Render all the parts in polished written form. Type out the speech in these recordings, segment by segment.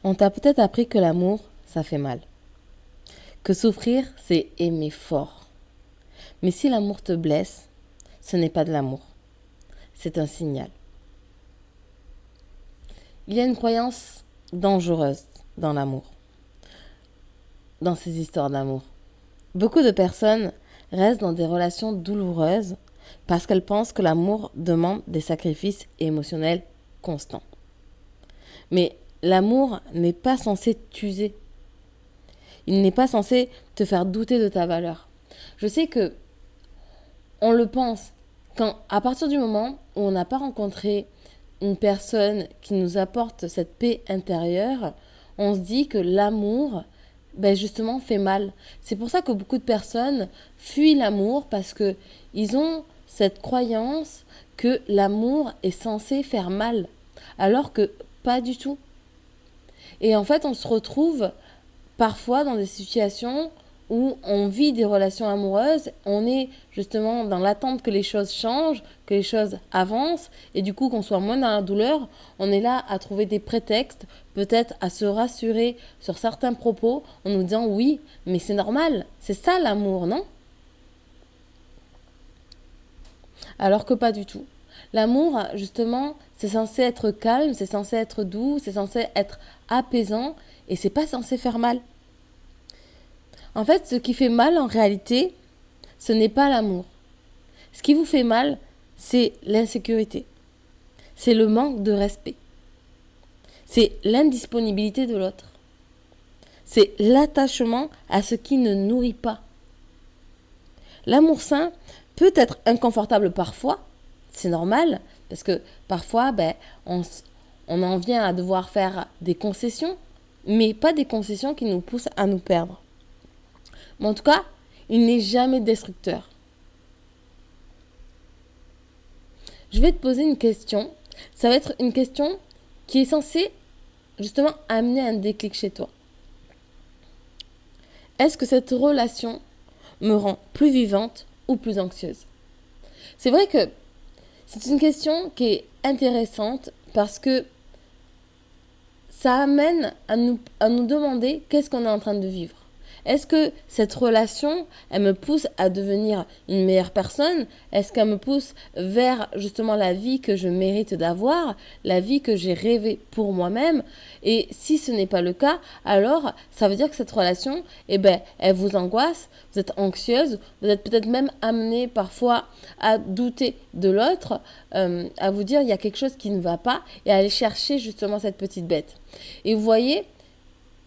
On t'a peut-être appris que l'amour, ça fait mal. Que souffrir, c'est aimer fort. Mais si l'amour te blesse, ce n'est pas de l'amour. C'est un signal. Il y a une croyance dangereuse dans l'amour, dans ces histoires d'amour. Beaucoup de personnes restent dans des relations douloureuses parce qu'elles pensent que l'amour demande des sacrifices émotionnels constants. Mais l'amour n'est pas censé t'user. Il n'est pas censé te faire douter de ta valeur. Je sais que on le pense à partir du moment où on n'a pas rencontré une personne qui nous apporte cette paix intérieure, on se dit que l'amour, justement, fait mal. C'est pour ça que beaucoup de personnes fuient l'amour parce que ils ont cette croyance que l'amour est censé faire mal, alors que pas du tout. Et en fait, on se retrouve parfois dans des situations où on vit des relations amoureuses, on est justement dans l'attente que les choses changent, que les choses avancent, et du coup qu'on soit moins dans la douleur, on est là à trouver des prétextes, peut-être à se rassurer sur certains propos, en nous disant oui, mais c'est normal, c'est ça l'amour, non? Alors que pas du tout. L'amour, justement, c'est censé être calme, c'est censé être doux, c'est censé être apaisant, et c'est pas censé faire mal. En fait, ce qui fait mal en réalité, ce n'est pas l'amour. Ce qui vous fait mal, c'est l'insécurité. C'est le manque de respect. C'est l'indisponibilité de l'autre. C'est l'attachement à ce qui ne nourrit pas. L'amour sain peut être inconfortable parfois, c'est normal, parce que parfois, on en vient à devoir faire des concessions, mais pas des concessions qui nous poussent à nous perdre. Mais en tout cas, il n'est jamais destructeur. Je vais te poser une question. Ça va être une question qui est censée justement amener un déclic chez toi. Est-ce que cette relation me rend plus vivante ou plus anxieuse? C'est vrai que c'est une question qui est intéressante parce que ça amène à nous demander qu'est-ce qu'on est en train de vivre. Est-ce que cette relation, elle me pousse à devenir une meilleure personne? Est-ce qu'elle me pousse vers justement la vie que je mérite d'avoir, la vie que j'ai rêvée pour moi-même? Et si ce n'est pas le cas, alors ça veut dire que cette relation, elle vous angoisse, vous êtes anxieuse, vous êtes peut-être même amené parfois à douter de l'autre, à vous dire il y a quelque chose qui ne va pas et à aller chercher justement cette petite bête. Et vous voyez,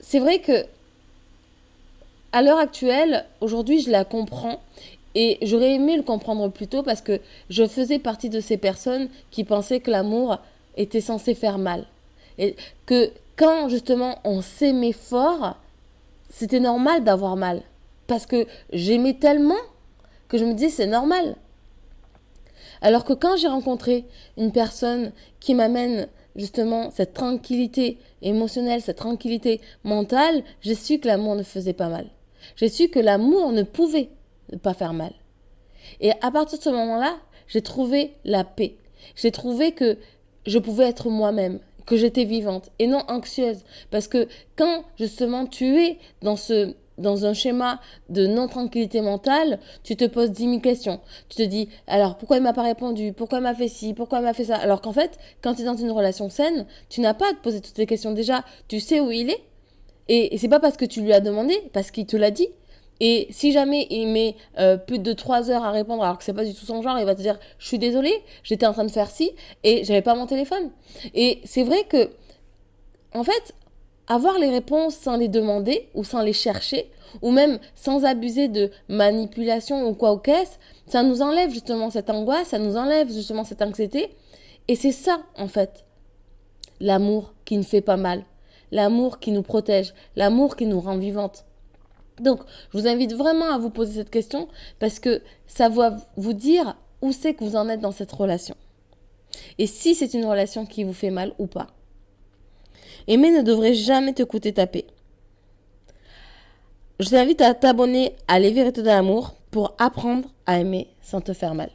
c'est vrai que à l'heure actuelle, aujourd'hui, je la comprends et j'aurais aimé le comprendre plus tôt parce que je faisais partie de ces personnes qui pensaient que l'amour était censé faire mal. Et que quand justement on s'aimait fort, c'était normal d'avoir mal. Parce que j'aimais tellement que je me disais c'est normal. Alors que quand j'ai rencontré une personne qui m'amène justement cette tranquillité émotionnelle, cette tranquillité mentale, j'ai su que l'amour ne faisait pas mal. J'ai su que l'amour ne pouvait pas faire mal. Et à partir de ce moment-là, j'ai trouvé la paix. J'ai trouvé que je pouvais être moi-même, que j'étais vivante et non anxieuse. Parce que quand justement tu es dans un schéma de non-tranquillité mentale, tu te poses 10 000 questions. Tu te dis, alors pourquoi il m'a pas répondu? Pourquoi il m'a fait ci? Pourquoi il m'a fait ça? Alors qu'en fait, quand tu es dans une relation saine, tu n'as pas à te poser toutes ces questions. Déjà, tu sais où il est. Et c'est pas parce que tu lui as demandé, parce qu'il te l'a dit. Et si jamais il met plus de 3 heures à répondre alors que c'est pas du tout son genre, il va te dire je suis désolée, j'étais en train de faire ci et j'avais pas mon téléphone. Et c'est vrai que en fait, avoir les réponses sans les demander ou sans les chercher ou même sans abuser de manipulation ou quoi ou qu'est-ce, ça nous enlève justement cette angoisse, ça nous enlève justement cette anxiété. Et c'est ça en fait, l'amour qui ne fait pas mal, l'amour qui nous protège, l'amour qui nous rend vivantes. Donc, je vous invite vraiment à vous poser cette question parce que ça va vous dire où c'est que vous en êtes dans cette relation. Et si c'est une relation qui vous fait mal ou pas. Aimer ne devrait jamais te coûter ta paix. Je t'invite à t'abonner à Les Vérités de l'amour pour apprendre à aimer sans te faire mal.